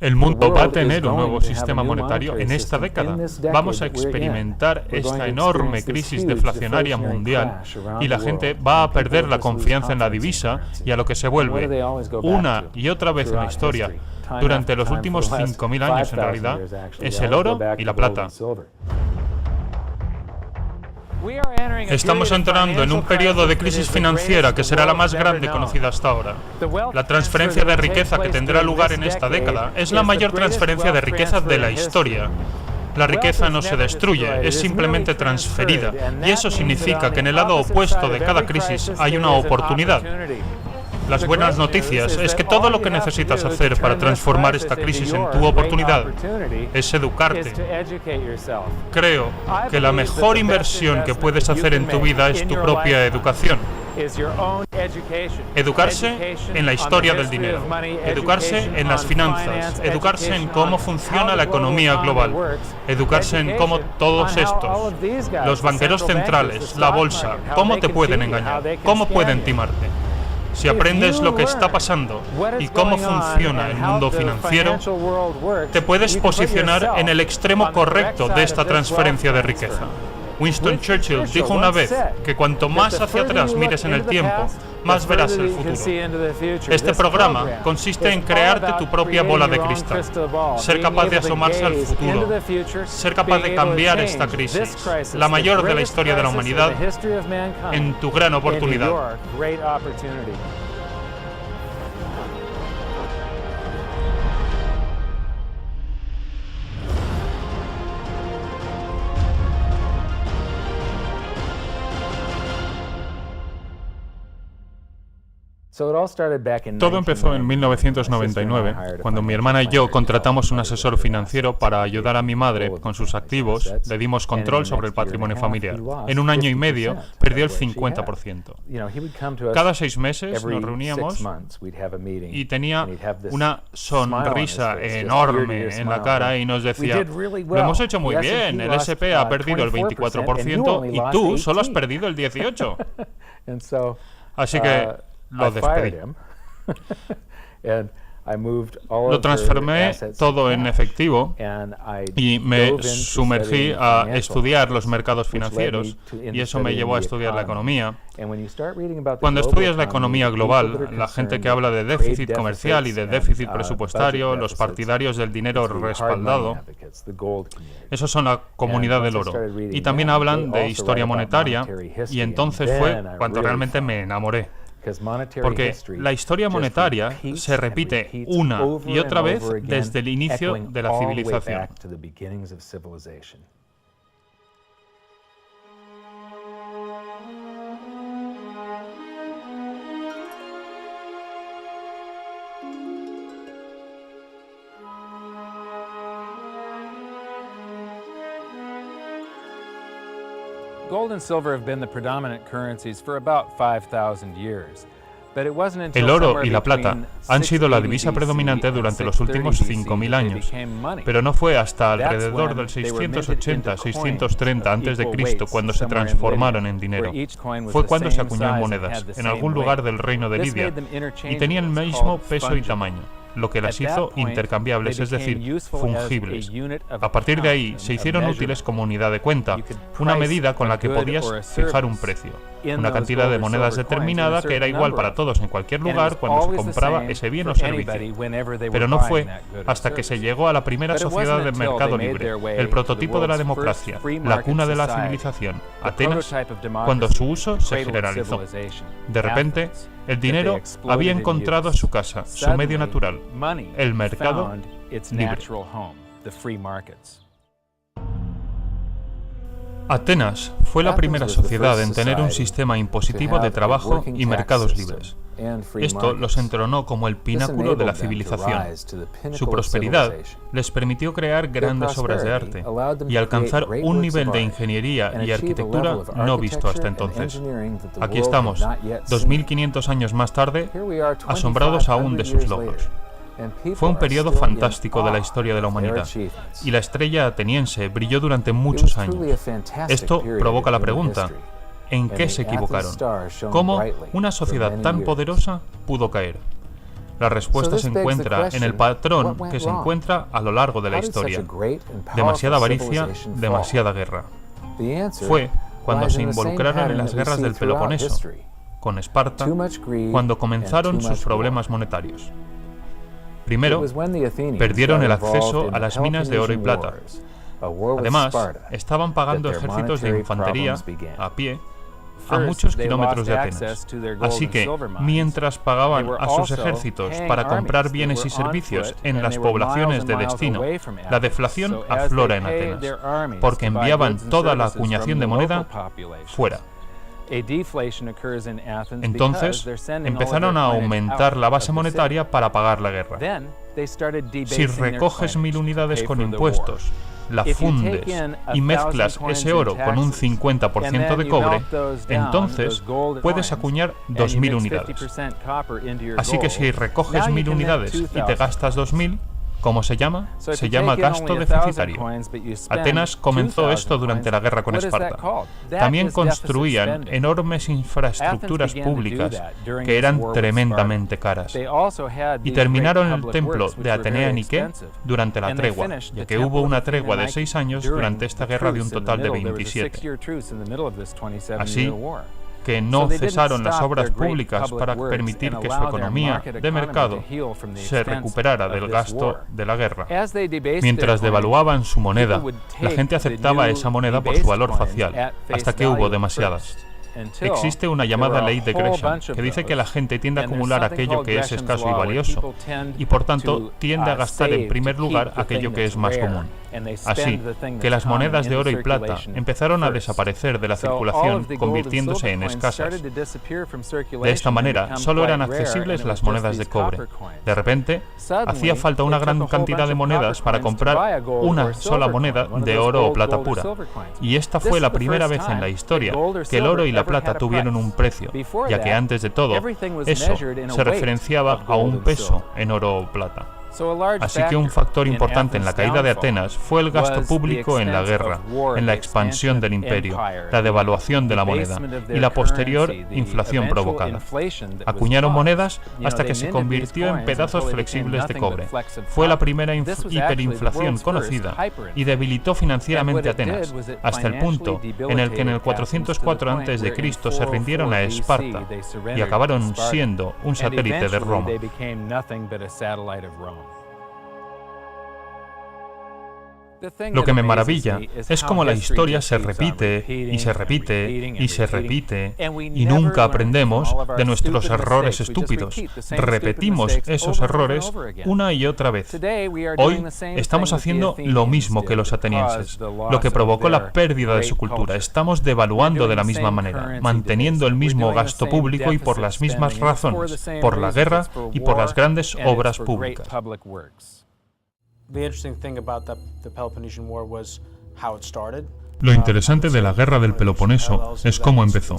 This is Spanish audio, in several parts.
El mundo va a tener un nuevo sistema monetario en esta década. Vamos a experimentar esta enorme crisis deflacionaria mundial y la gente va a perder la confianza en la divisa y a lo que se vuelve una y otra vez en la historia durante los últimos 5.000 años en realidad es el oro y la plata. Estamos entrando en un periodo de crisis financiera que será la más grande conocida hasta ahora. La transferencia de riqueza que tendrá lugar en esta década es la mayor transferencia de riqueza de la historia. La riqueza no se destruye, es simplemente transferida, y eso significa que en el lado opuesto de cada crisis hay una oportunidad. Las buenas noticias es que todo lo que necesitas hacer para transformar esta crisis en tu oportunidad es educarte. Creo que la mejor inversión que puedes hacer en tu vida es tu propia educación. Educarse en la historia del dinero, educarse en las finanzas, educarse en cómo funciona la economía global, educarse en cómo todos estos, los banqueros centrales, la bolsa, cómo te pueden engañar, cómo pueden timarte. Si aprendes lo que está pasando y cómo funciona el mundo financiero, te puedes posicionar en el extremo correcto de esta transferencia de riqueza. Winston Churchill dijo una vez que cuanto más hacia atrás mires en el tiempo, más verás el futuro. Este programa consiste en crearte tu propia bola de cristal, ser capaz de asomarse al futuro, ser capaz de cambiar esta crisis, la mayor de la historia de la humanidad, en tu gran oportunidad. Todo empezó en 1999, cuando mi hermana y yo contratamos un asesor financiero para ayudar a mi madre con sus activos. Le dimos control sobre el patrimonio familiar. En un año y medio perdió el 50%. Cada 6 meses nos reuníamos y tenía una sonrisa enorme en la cara y nos decía: lo hemos hecho muy bien, el S&P ha perdido el 24% y tú solo has perdido el 18%. Así que lo despedí. Lo transformé todo en efectivo y me sumergí a estudiar los mercados financieros, y eso me llevó a estudiar la economía. Cuando estudias la economía global, la gente que habla de déficit comercial y de déficit presupuestario, los partidarios del dinero respaldado, esos son la comunidad del oro. Y también hablan de historia monetaria, y entonces fue cuando realmente me enamoré. Porque la historia monetaria se repite una y otra vez desde el inicio de la civilización. Gold and silver have been the predominant currencies for about 5,000 years. El oro y la plata han sido la divisa predominante durante los últimos 5.000 años, pero no fue hasta alrededor del 680-630 a.C. cuando se transformaron en dinero. Fue cuando se acuñó en monedas, en algún lugar del reino de Lidia, y tenían el mismo peso y tamaño, lo que las hizo intercambiables, es decir, fungibles. A partir de ahí, se hicieron útiles como unidad de cuenta, una medida con la que podías fijar un precio, una cantidad de monedas determinada que era igual para todos en cualquier lugar cuando se compraba ese bien o servicio. Pero no fue hasta que se llegó a la primera sociedad de mercado libre, el prototipo de la democracia, la cuna de la civilización, Atenas, cuando su uso se generalizó. De repente, el dinero había encontrado su casa, su medio natural, el mercado libre. Atenas fue la primera sociedad en tener un sistema impositivo de trabajo y mercados libres. Esto los entronó como el pináculo de la civilización. Su prosperidad les permitió crear grandes obras de arte y alcanzar un nivel de ingeniería y arquitectura no visto hasta entonces. Aquí estamos, 2.500 años más tarde, asombrados aún de sus logros. Fue un periodo fantástico de la historia de la humanidad, y la estrella ateniense brilló durante muchos años. Esto provoca la pregunta: ¿en qué se equivocaron? ¿Cómo una sociedad tan poderosa pudo caer? La respuesta se encuentra en el patrón que se encuentra a lo largo de la historia. Demasiada avaricia, demasiada guerra. Fue cuando se involucraron en las guerras del Peloponeso, con Esparta, cuando comenzaron sus problemas monetarios. Primero, perdieron el acceso a las minas de oro y plata. Además, estaban pagando ejércitos de infantería, a pie, a muchos kilómetros de Atenas. Así que, mientras pagaban a sus ejércitos para comprar bienes y servicios en las poblaciones de destino, la deflación aflora en Atenas, porque enviaban toda la acuñación de moneda fuera. Entonces, empezaron a aumentar la base monetaria para pagar la guerra. Si recoges 1000 unidades con impuestos, la fundes y mezclas ese oro con un 50% de cobre, entonces puedes acuñar 2000 unidades. Así que si recoges 1000 unidades y te gastas 2000, ¿cómo se llama? Se llama gasto deficitario. Atenas comenzó esto durante la guerra con Esparta. También construían enormes infraestructuras públicas que eran tremendamente caras. Y terminaron el templo de Atenea Nike durante la tregua, ya que hubo una tregua de 6 años durante esta guerra de un total de 27. Así que no cesaron las obras públicas para permitir que su economía de mercado se recuperara del gasto de la guerra. Mientras devaluaban su moneda, la gente aceptaba esa moneda por su valor facial, hasta que hubo demasiadas. Existe una llamada ley de Gresham que dice que la gente tiende a acumular aquello que es escaso y valioso, y por tanto tiende a gastar en primer lugar aquello que es más común. Así que las monedas de oro y plata empezaron a desaparecer de la circulación, convirtiéndose en escasas. De esta manera, solo eran accesibles las monedas de cobre. De repente, hacía falta una gran cantidad de monedas para comprar una sola moneda de oro o plata pura. Y esta fue la primera vez en la historia que el oro y la plata tuvieron un precio, ya que antes de todo, eso se referenciaba a un peso en oro o plata. Así que un factor importante en la caída de Atenas fue el gasto público en la guerra, en la expansión del imperio, la devaluación de la moneda y la posterior inflación provocada. Acuñaron monedas hasta que se convirtió en pedazos flexibles de cobre. Fue la primera hiperinflación conocida y debilitó financieramente a Atenas, hasta el punto en el que en el 404 a.C. se rindieron a Esparta y acabaron siendo un satélite de Roma. Lo que me maravilla es cómo la historia se repite y se repite y se repite y nunca aprendemos de nuestros errores estúpidos. Repetimos esos errores una y otra vez. Hoy estamos haciendo lo mismo que los atenienses, lo que provocó la pérdida de su cultura. Estamos devaluando de la misma manera, manteniendo el mismo gasto público y por las mismas razones, por la guerra y por las grandes obras públicas. Lo interesante de la guerra del Peloponeso es cómo empezó.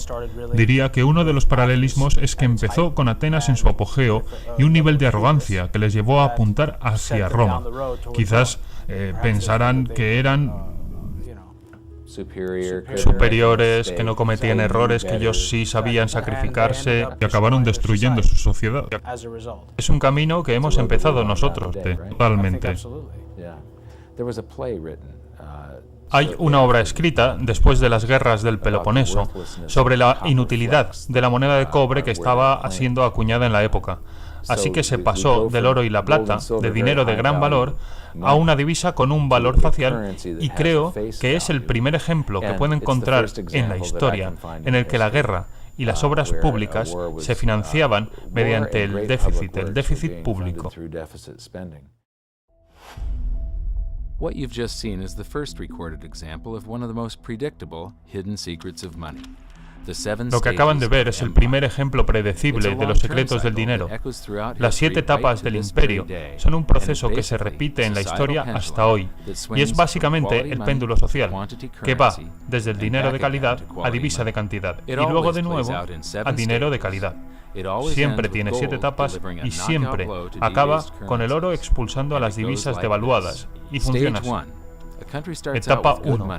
Diría que uno de los paralelismos es que empezó con Atenas en su apogeo y un nivel de arrogancia que les llevó a apuntar hacia Roma. Quizás pensarán que eran superiores, que no cometían errores, que ellos sí sabían sacrificarse y acabaron destruyendo su sociedad. Es un camino que hemos empezado nosotros, totalmente. Hay una obra escrita, después de las guerras del Peloponeso, sobre la inutilidad de la moneda de cobre que estaba siendo acuñada en la época. Así que se pasó del oro y la plata, de dinero de gran valor, a una divisa con un valor facial, y creo que es el primer ejemplo que puedo encontrar en la historia en el que la guerra y las obras públicas se financiaban mediante el déficit público. What you've just seen is the first recorded example of one of the most predictable hidden secrets of money. Lo que acaban de ver es el primer ejemplo predecible de los secretos del dinero. Las 7 etapas del imperio son un proceso que se repite en la historia hasta hoy, y es básicamente el péndulo social, que va desde el dinero de calidad a divisa de cantidad, y luego de nuevo a dinero de calidad. Siempre tiene 7 etapas y siempre acaba con el oro expulsando a las divisas devaluadas, y funciona así. Etapa 1.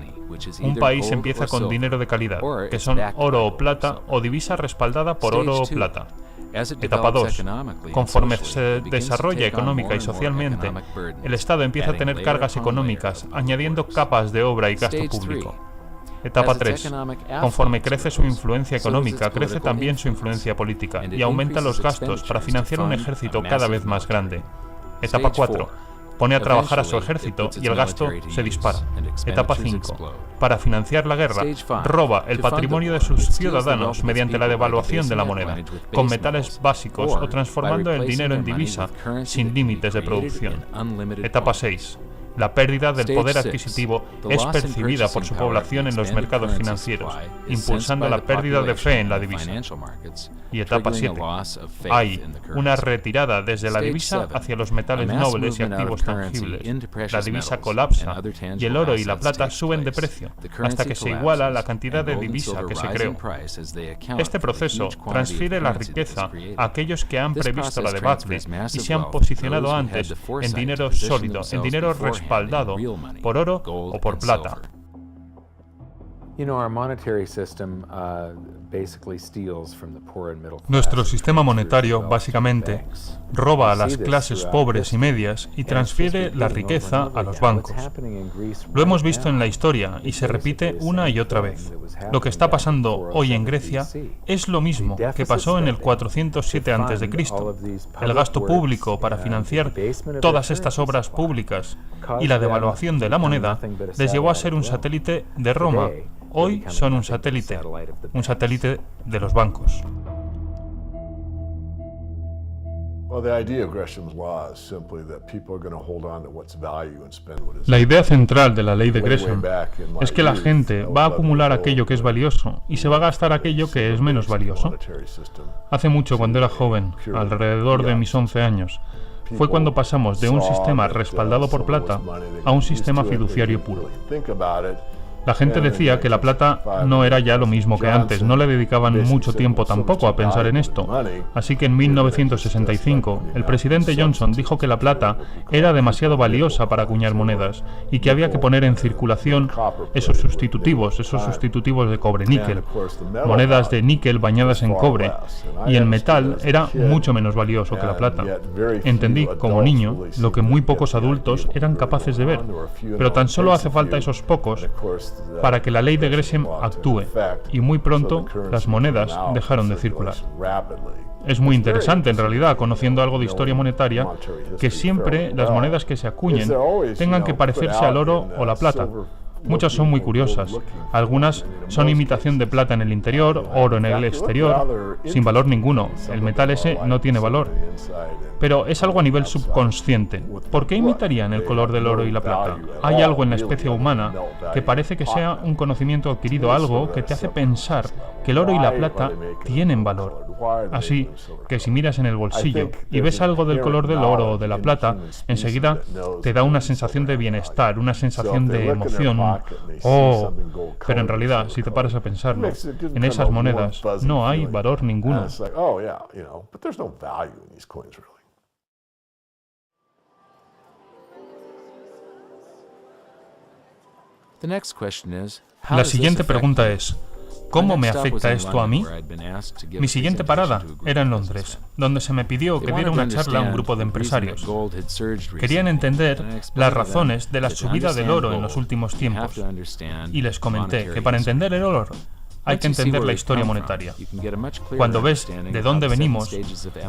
Un país empieza con dinero de calidad, que son oro o plata o divisa respaldada por oro o plata. Etapa 2. Conforme se desarrolla económica y socialmente, el Estado empieza a tener cargas económicas, añadiendo capas de obra y gasto público. Etapa 3. Conforme crece su influencia económica, crece también su influencia política y aumenta los gastos para financiar un ejército cada vez más grande. Etapa 4. Pone a trabajar a su ejército y el gasto se dispara. Etapa 5. Para financiar la guerra, roba el patrimonio de sus ciudadanos mediante la devaluación de la moneda, con metales básicos o transformando el dinero en divisa sin límites de producción. Etapa 6. La pérdida del poder adquisitivo es percibida por su población en los mercados financieros, impulsando la pérdida de fe en la divisa. Y etapa 7. Hay una retirada desde la divisa hacia los metales nobles y activos tangibles. La divisa colapsa y el oro y la plata suben de precio hasta que se iguala la cantidad de divisa que se creó. Este proceso transfiere la riqueza a aquellos que han previsto la debacle y se han posicionado antes en dinero sólido, en dinero respaldado por oro o por plata. Nuestro sistema monetario, básicamente, roba a las clases pobres y medias y transfiere la riqueza a los bancos. Lo hemos visto en la historia y se repite una y otra vez. Lo que está pasando hoy en Grecia es lo mismo que pasó en el 407 a.C. El gasto público para financiar todas estas obras públicas y la devaluación de la moneda les llevó a ser un satélite de Roma. Hoy son un satélite de los bancos. La idea central de la ley de Gresham es que la gente va a acumular aquello que es valioso y se va a gastar aquello que es menos valioso. Hace mucho, cuando era joven, alrededor de mis 11 años, fue cuando pasamos de un sistema respaldado por plata a un sistema fiduciario puro. La gente decía que la plata no era ya lo mismo que antes, no le dedicaban mucho tiempo tampoco a pensar en esto. Así que en 1965, el presidente Johnson dijo que la plata era demasiado valiosa para acuñar monedas y que había que poner en circulación esos sustitutivos de cobre-níquel, monedas de níquel bañadas en cobre, y el metal era mucho menos valioso que la plata. Entendí, como niño, lo que muy pocos adultos eran capaces de ver, pero tan solo hace falta esos pocos para que la ley de Gresham actúe, y muy pronto las monedas dejaron de circular. Es muy interesante, en realidad, conociendo algo de historia monetaria, que siempre las monedas que se acuñen tengan que parecerse al oro o la plata. Muchas son muy curiosas. Algunas son imitación de plata en el interior, oro en el exterior, sin valor ninguno. El metal ese no tiene valor. Pero es algo a nivel subconsciente. ¿Por qué imitarían el color del oro y la plata? Hay algo en la especie humana que parece que sea un conocimiento adquirido, algo que te hace pensar que el oro y la plata tienen valor. Así que si miras en el bolsillo y ves algo del color del oro o de la plata, enseguida te da una sensación de bienestar, una sensación de emoción. ¡Oh! Pero en realidad, si te paras a pensarlo, en esas monedas no hay valor ninguno. La siguiente pregunta es: ¿cómo me afecta esto a mí? Mi siguiente parada era en Londres, donde se me pidió que diera una charla a un grupo de empresarios. Querían entender las razones de la subida del oro en los últimos tiempos, y les comenté que para entender el oro hay que entender la historia monetaria. Cuando ves de dónde venimos,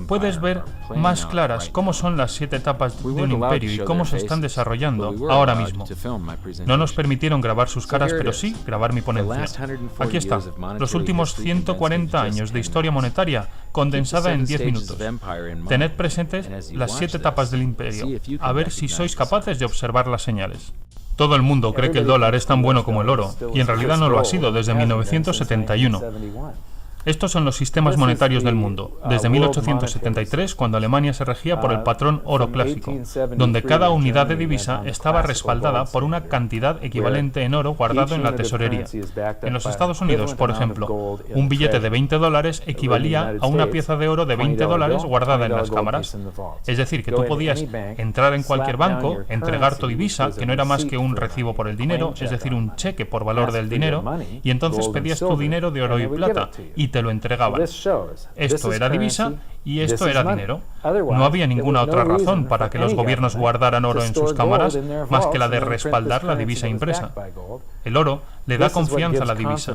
puedes ver más claras cómo son las 7 etapas de un imperio y cómo se están desarrollando ahora mismo. No nos permitieron grabar sus caras, pero sí grabar mi ponencia. Aquí está, los últimos 140 años de historia monetaria condensada en 10 minutos. Tened presentes las 7 etapas del imperio, a ver si sois capaces de observar las señales. Todo el mundo cree que el dólar es tan bueno como el oro, y en realidad no lo ha sido desde 1971. Estos son los sistemas monetarios del mundo, desde 1873, cuando Alemania se regía por el patrón oro clásico, donde cada unidad de divisa estaba respaldada por una cantidad equivalente en oro guardado en la tesorería. En los Estados Unidos, por ejemplo, un billete de $20 equivalía a una pieza de oro de $20 guardada en las cámaras. Es decir, que tú podías entrar en cualquier banco, entregar tu divisa, que no era más que un recibo por el dinero, es decir, un cheque por valor del dinero, y entonces pedías tu dinero de oro y plata, y te lo entregaban. Esto era divisa y esto era dinero. No había ninguna otra razón para que los gobiernos guardaran oro en sus cámaras más que la de respaldar la divisa impresa. El oro le da confianza a la divisa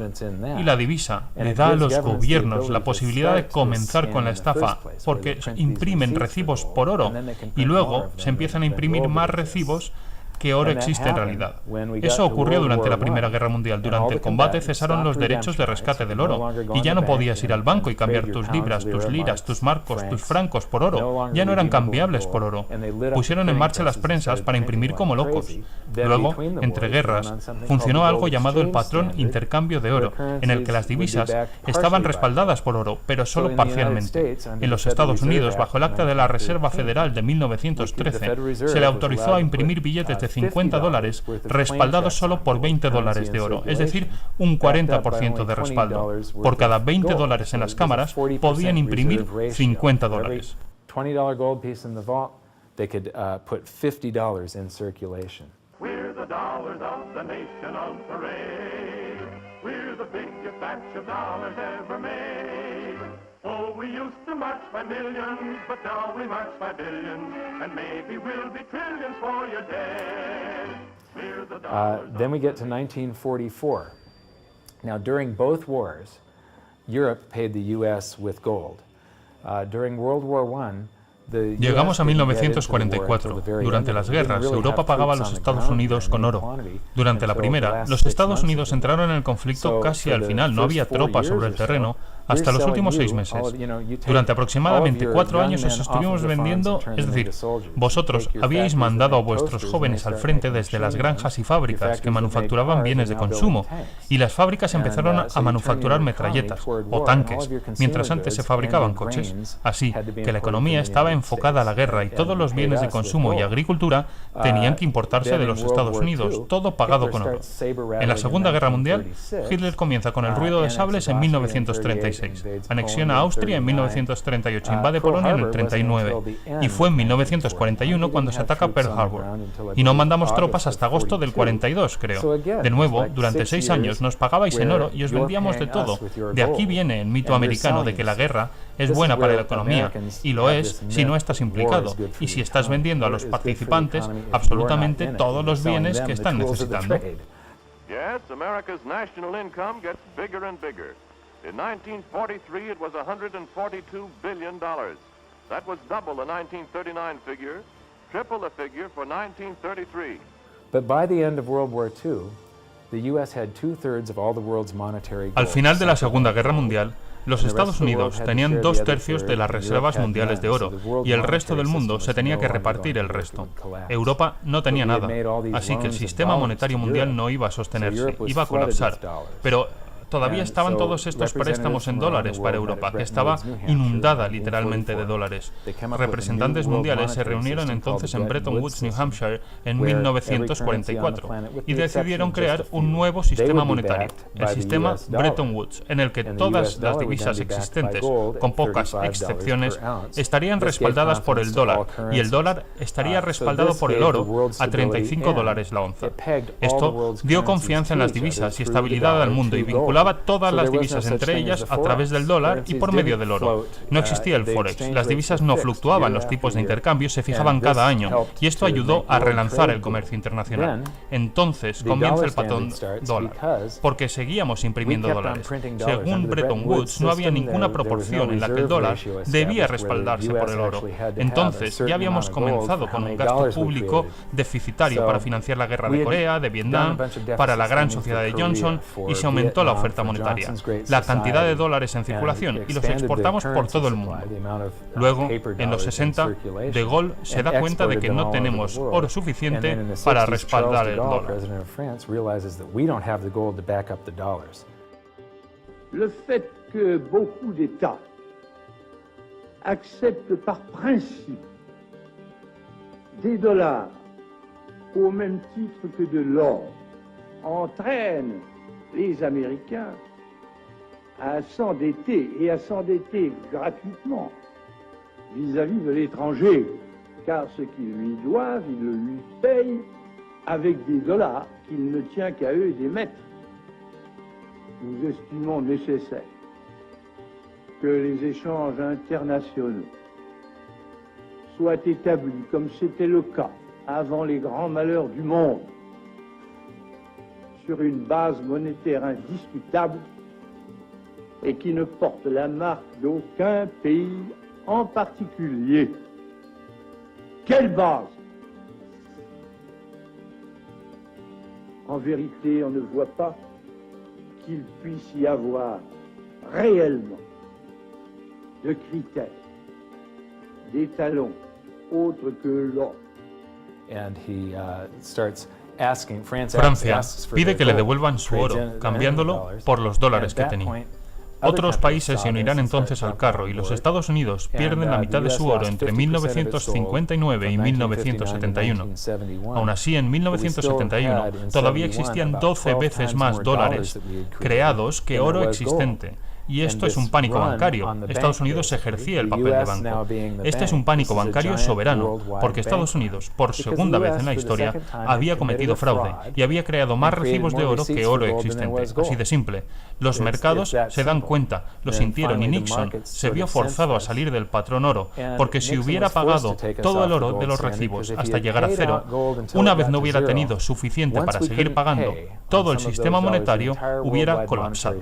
y la divisa le da a los gobiernos la posibilidad de comenzar con la estafa porque imprimen recibos por oro y luego se empiezan a imprimir más recibos que oro existe en realidad. Eso ocurrió durante la Primera Guerra Mundial. Durante el combate cesaron los derechos de rescate del oro y ya no podías ir al banco y cambiar tus libras, tus liras, tus marcos, tus francos por oro. Ya no eran cambiables por oro. Pusieron en marcha las prensas para imprimir como locos. Luego, entre guerras, funcionó algo llamado el patrón intercambio de oro, en el que las divisas estaban respaldadas por oro, pero solo parcialmente. En los Estados Unidos, bajo el Acta de la Reserva Federal de 1913, se le autorizó a imprimir billetes de $50 respaldados solo por $20 de oro, es decir, un 40% de respaldo. Por cada $20 en las cámaras podían imprimir $50. $20 gold piece in the vault, they could put $50 in circulation. We're the dollars of the nation on parade. We're the biggest batch of dollars ever made. Oh, we used to march by millions, but now we march by billions, and maybe we'll be trillions for your dead. We're the dollars. Then we get to 1944. Now, during both wars, Europe paid the U.S. with gold. During World War I, llegamos a 1944. Durante las guerras, Europa pagaba a los Estados Unidos con oro. Durante la primera, los Estados Unidos entraron en el conflicto casi al final. No había tropas sobre el terreno hasta los últimos 6 meses. Durante aproximadamente 4 años os estuvimos vendiendo, es decir, vosotros habíais mandado a vuestros jóvenes al frente desde las granjas y fábricas que manufacturaban bienes de consumo, y las fábricas empezaron a manufacturar metralletas o tanques, mientras antes se fabricaban coches. Así que la economía estaba enfocada a la guerra y todos los bienes de consumo y agricultura tenían que importarse de los Estados Unidos, todo pagado con oro. En la Segunda Guerra Mundial, Hitler comienza con el ruido de sables en 1936. Anexiona a Austria en 1938, invade Polonia en el 39 y fue en 1941 cuando se ataca Pearl Harbor. Y no mandamos tropas hasta agosto del 42, creo. De nuevo, durante 6 años nos pagabais en oro y os vendíamos de todo. De aquí viene el mito americano de que la guerra es buena para la economía, y lo es si no estás implicado, y si estás vendiendo a los participantes absolutamente todos los bienes que están necesitando. Yes, America's national income gets bigger and bigger. In 1943, it was $142 billion. That was double the 1939 figure, triple the figure for 1933. But by the end of World War II, the U.S. had 2/3 of all the world's monetary gold. Al final de la Segunda Guerra Mundial, los Estados Unidos tenían 2/3 de las reservas mundiales de oro y el resto del mundo se tenía que repartir el resto. Europa no tenía nada, así que el sistema monetario mundial no iba a sostenerse, iba a colapsar. Pero todavía estaban todos estos préstamos en dólares para Europa, que estaba inundada literalmente de dólares. Representantes mundiales se reunieron entonces en Bretton Woods, New Hampshire, en 1944 y decidieron crear un nuevo sistema monetario, el sistema Bretton Woods, en el que todas las divisas existentes, con pocas excepciones, estarían respaldadas por el dólar y el dólar estaría respaldado por el oro a $35 la onza. Esto dio confianza en las divisas y estabilidad al mundo y vinculaba todas las divisas entre ellas a través del dólar y por medio del oro. No existía el forex, las divisas no fluctuaban, los tipos de intercambio se fijaban cada año y esto ayudó a relanzar el comercio internacional. Entonces comienza el patrón dólar, porque seguíamos imprimiendo dólares. Según Bretton Woods, no había ninguna proporción en la que el dólar debía respaldarse por el oro. Entonces ya habíamos comenzado con un gasto público deficitario para financiar la guerra de Corea, de Vietnam, para la gran sociedad de Johnson, y se aumentó la oferta monetaria, la cantidad de dólares en circulación, y los exportamos por todo el mundo. Luego, en los 60, De Gaulle se da cuenta de que no tenemos oro suficiente para respaldar el dólar. Le fait que beaucoup d'États acceptent par principe des dollars au même titre que de l'or entraîne les Américains à s'endetter et à s'endetter gratuitement vis-à-vis de l'étranger, car ce qu'ils lui doivent, ils le lui payent avec des dollars qu'il ne tient qu'à eux d'émettre. Nous estimons nécessaire que les échanges internationaux soient établis comme c'était le cas avant les grands malheurs du monde, sur une base monétaire indiscutable et qui ne porte la marque d'aucun pays en particulier. Quelle base? En vérité, on ne voit pas qu'il puisse y avoir réellement de critères, d'étalons autres que l'or. Francia pide que le devuelvan su oro, cambiándolo por los dólares que tenía. Otros países se unirán entonces al carro y los Estados Unidos pierden la mitad de su oro entre 1959 y 1971. Aún así, en 1971 todavía existían 12 veces más dólares creados que oro existente. Y esto es un pánico bancario. Estados Unidos ejercía el papel de banco. Este es un pánico bancario soberano, porque Estados Unidos, por segunda vez en la historia, había cometido fraude y había creado más recibos de oro que oro existente. Así de simple. Los mercados se dan cuenta, lo sintieron, y Nixon se vio forzado a salir del patrón oro, porque si hubiera pagado todo el oro de los recibos hasta llegar a cero, una vez no hubiera tenido suficiente para seguir pagando, todo el sistema monetario hubiera colapsado.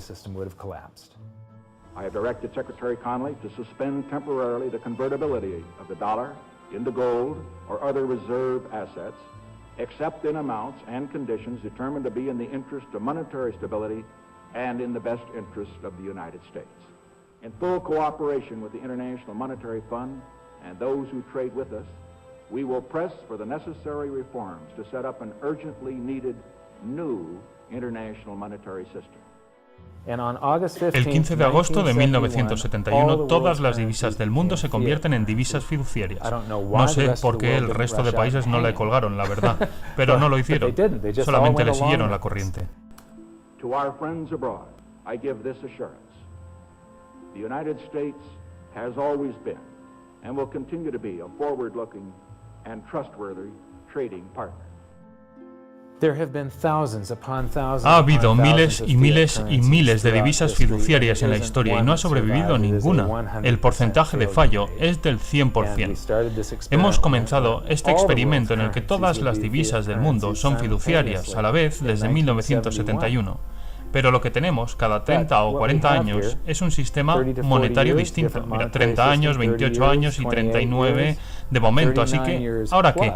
I have directed Secretary Connally to suspend temporarily the convertibility of the dollar into gold or other reserve assets, except in amounts and conditions determined to be in the interest of monetary stability and in the best interest of the United States. In full cooperation with the International Monetary Fund and those who trade with us, we will press for the necessary reforms to set up an urgently needed new international monetary system. El 15 de agosto de 1971, todas las divisas del mundo se convierten en divisas fiduciarias. No sé por qué el resto de países no le colgaron, la verdad, pero no lo hicieron, solamente le siguieron la corriente. To our friends abroad, I give this assurance. The United States has always been and will continue to be a forward-looking and trustworthy trading partner. Ha habido miles y miles y miles de divisas fiduciarias en la historia y no ha sobrevivido ninguna. El porcentaje de fallo es del 100%. Hemos comenzado este experimento en el que todas las divisas del mundo son fiduciarias a la vez desde 1971. Pero lo que tenemos cada 30 o 40 años es un sistema monetario distinto. Mira, 30 años, 28 años y 39 de momento. Así que, ¿ahora qué?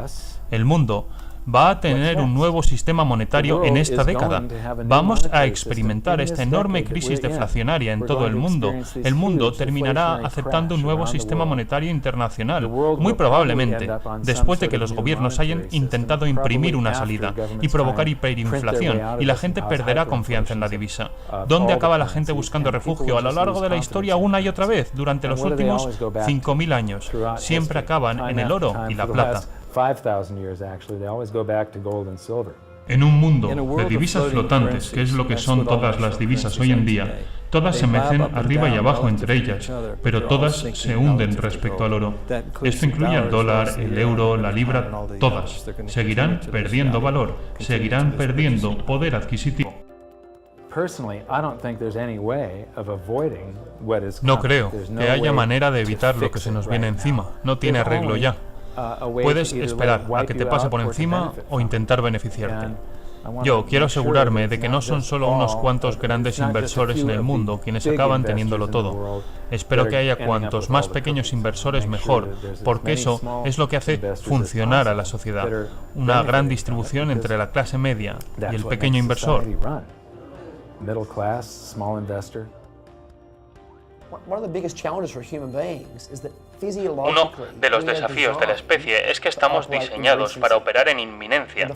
El mundo va a tener un nuevo sistema monetario en esta década. Vamos a experimentar esta enorme crisis deflacionaria en todo el mundo. El mundo terminará aceptando un nuevo sistema monetario internacional, muy probablemente, después de que los gobiernos hayan intentado imprimir una salida y provocar hiperinflación, y la gente perderá confianza en la divisa. ¿Dónde acaba la gente buscando refugio a lo largo de la historia una y otra vez durante los últimos 5.000 años? Siempre acaban en el oro y la plata. En un mundo de divisas flotantes, que es lo que son todas las divisas hoy en día, todas se mecen arriba y abajo entre ellas, pero todas se hunden respecto al oro. Esto incluye al dólar, el euro, la libra, todas. Seguirán perdiendo valor, seguirán perdiendo poder adquisitivo. No creo que haya manera de evitar lo que se nos viene encima. No tiene arreglo ya. Puedes esperar a que te pase por encima o intentar beneficiarte. Yo quiero asegurarme de que no son solo unos cuantos grandes inversores en el mundo quienes acaban teniéndolo todo. Espero que haya cuantos más pequeños inversores mejor, porque eso es lo que hace funcionar a la sociedad. Una gran distribución entre la clase media y el pequeño inversor. Uno de los desafíos de la especie es que estamos diseñados para operar en inminencia.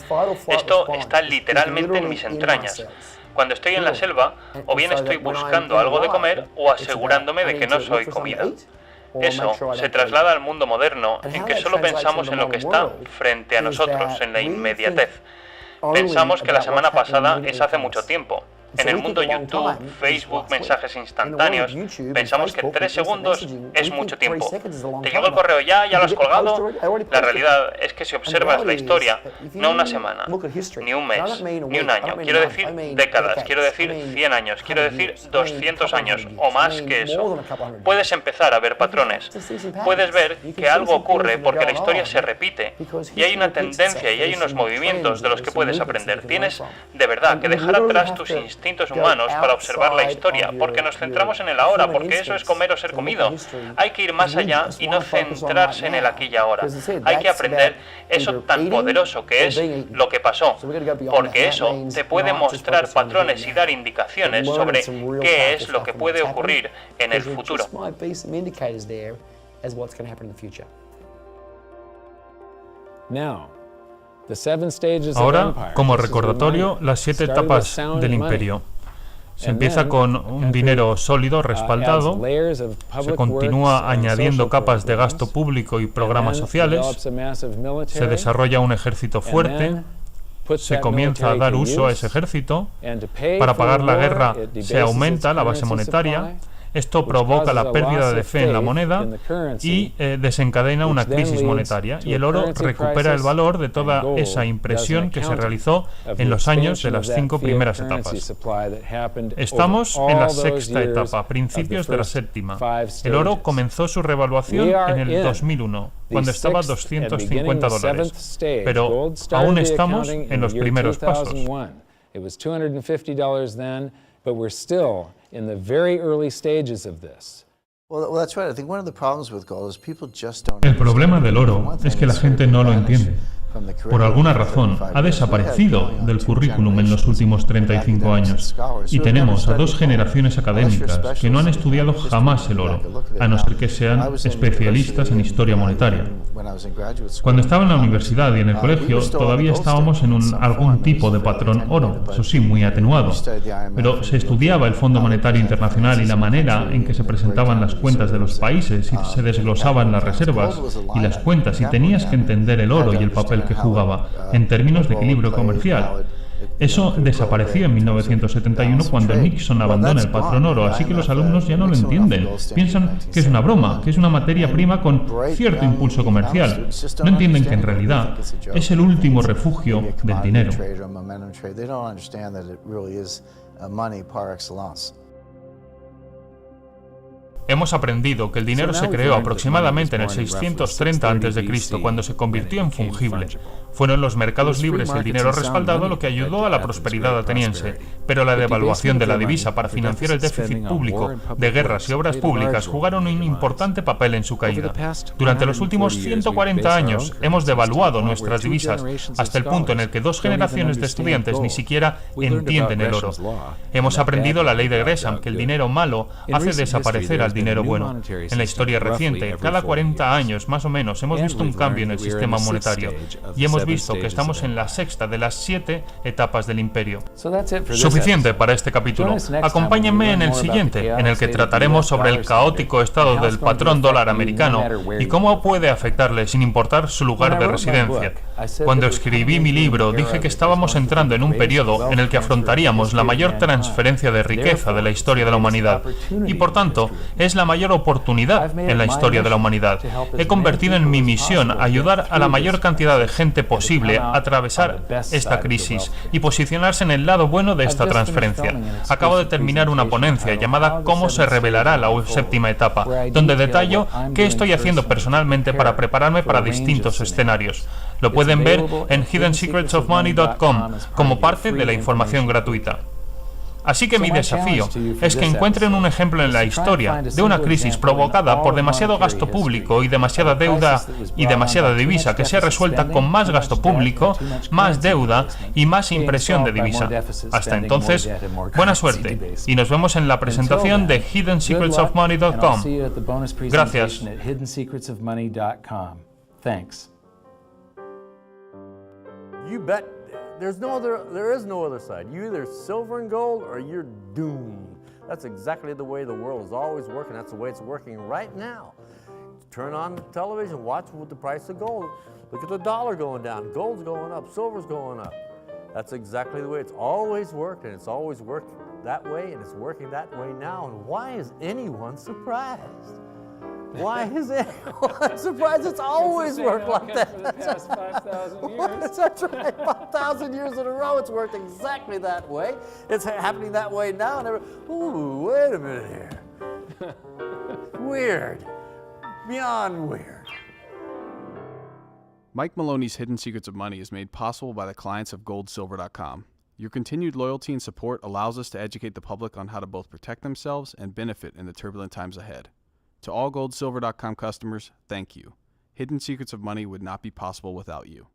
Esto está literalmente en mis entrañas. Cuando estoy en la selva, o bien estoy buscando algo de comer o asegurándome de que no soy comida. Eso se traslada al mundo moderno, en que solo pensamos en lo que está frente a nosotros, en la inmediatez. Pensamos que la semana pasada es hace mucho tiempo. En el mundo YouTube, Facebook, mensajes instantáneos, pensamos que 3 segundos es mucho tiempo. ¿Te llegó el correo ya lo has colgado? La realidad es que si observas la historia, no una semana, ni un mes, ni un año, quiero decir décadas, quiero decir 100 años, quiero decir 200 años o más que eso, puedes empezar a ver patrones. Puedes ver que algo ocurre porque la historia se repite y hay una tendencia y hay unos movimientos de los que puedes aprender. Tienes de verdad que dejar atrás tus instintos humanos para observar la historia, porque nos centramos en el ahora, porque eso es comer o ser comido. Hay que ir más allá y no centrarse en el aquí y ahora. Hay que aprender eso tan poderoso que es lo que pasó, porque eso te puede mostrar patrones y dar indicaciones sobre qué es lo que puede ocurrir en el futuro. Ahora, como recordatorio, las 7 etapas del imperio. Se empieza con un dinero sólido, respaldado, se continúa añadiendo capas de gasto público y programas sociales, se desarrolla un ejército fuerte, se comienza a dar uso a ese ejército, para pagar la guerra se aumenta la base monetaria. Esto provoca la pérdida de fe en la moneda y desencadena una crisis monetaria, y el oro recupera el valor de toda esa impresión que se realizó en los años de las 5 primeras etapas. Estamos en la 6ª etapa, principios de la 7ª. El oro comenzó su revaluación en el 2001, cuando estaba a $250, pero aún estamos en los primeros pasos. But we're still in the very early stages of this. El problema del oro es que la gente no lo entiende. Por alguna razón, ha desaparecido del currículum en los últimos 35 años y tenemos a 2 generaciones académicas que no han estudiado jamás el oro, a no ser que sean especialistas en historia monetaria. Cuando estaba en la universidad y en el colegio, todavía estábamos en algún tipo de patrón oro, eso sí, muy atenuado, pero se estudiaba el Fondo Monetario Internacional y la manera en que se presentaban las cuentas de los países y se desglosaban las reservas y las cuentas, y tenías que entender el oro y el papel que jugaba en términos de equilibrio comercial. Eso desapareció en 1971 cuando Nixon abandona el patrón oro, así que los alumnos ya no lo entienden. Piensan que es una broma, que es una materia prima con cierto impulso comercial. No entienden que en realidad es el último refugio del dinero. Hemos aprendido que el dinero se creó aproximadamente en el 630 a.C., cuando se convirtió en fungible. Fueron los mercados libres y el dinero respaldado lo que ayudó a la prosperidad ateniense, pero la devaluación de la divisa para financiar el déficit público de guerras y obras públicas jugaron un importante papel en su caída. Durante los últimos 140 años hemos devaluado nuestras divisas hasta el punto en el que 2 generaciones de estudiantes ni siquiera entienden el oro. Hemos aprendido la ley de Gresham, que el dinero malo hace desaparecer al dinero bueno. En la historia reciente, cada 40 años más o menos, hemos visto un cambio en el sistema monetario y hemos visto que estamos en la 6ª de las 7 etapas del imperio. Suficiente para este capítulo. Acompáñenme en el siguiente, en el que trataremos sobre el caótico estado del patrón dólar americano y cómo puede afectarle sin importar su lugar de residencia. Cuando escribí mi libro, dije que estábamos entrando en un periodo en el que afrontaríamos la mayor transferencia de riqueza de la historia de la humanidad y, por tanto, es la mayor oportunidad en la historia de la humanidad. He convertido en mi misión ayudar a la mayor cantidad de gente posible a atravesar esta crisis y posicionarse en el lado bueno de esta transferencia. Acabo de terminar una ponencia llamada ¿Cómo se revelará la 7ª etapa?, donde detallo qué estoy haciendo personalmente para prepararme para distintos escenarios. Lo pueden ver en hiddensecretsofmoney.com como parte de la información gratuita. Así que mi desafío es que encuentren un ejemplo en la historia de una crisis provocada por demasiado gasto público y demasiada deuda y demasiada divisa que sea resuelta con más gasto público, más deuda y más impresión de divisa. Hasta entonces, buena suerte y nos vemos en la presentación de hiddensecretsofmoney.com. Gracias. There is no other side. You're either silver and gold or you're doomed. That's exactly the way the world is always working. That's the way it's working right now. Turn on the television, watch with the price of gold. Look at the dollar going down, gold's going up, silver's going up. That's exactly the way it's always worked, and it's always worked that way, and it's working that way now. And why is anyone surprised? Why is anyone surprised? It's always worked like that. For the past 5,000 years. That's right, 5,000 years in a row, it's worked exactly that way. It's happening that way now, and ooh, wait a minute here. Weird, beyond weird. Mike Maloney's Hidden Secrets of Money is made possible by the clients of goldsilver.com. Your continued loyalty and support allows us to educate the public on how to both protect themselves and benefit in the turbulent times ahead. To all goldsilver.com customers, thank you. Hidden Secrets of Money would not be possible without you.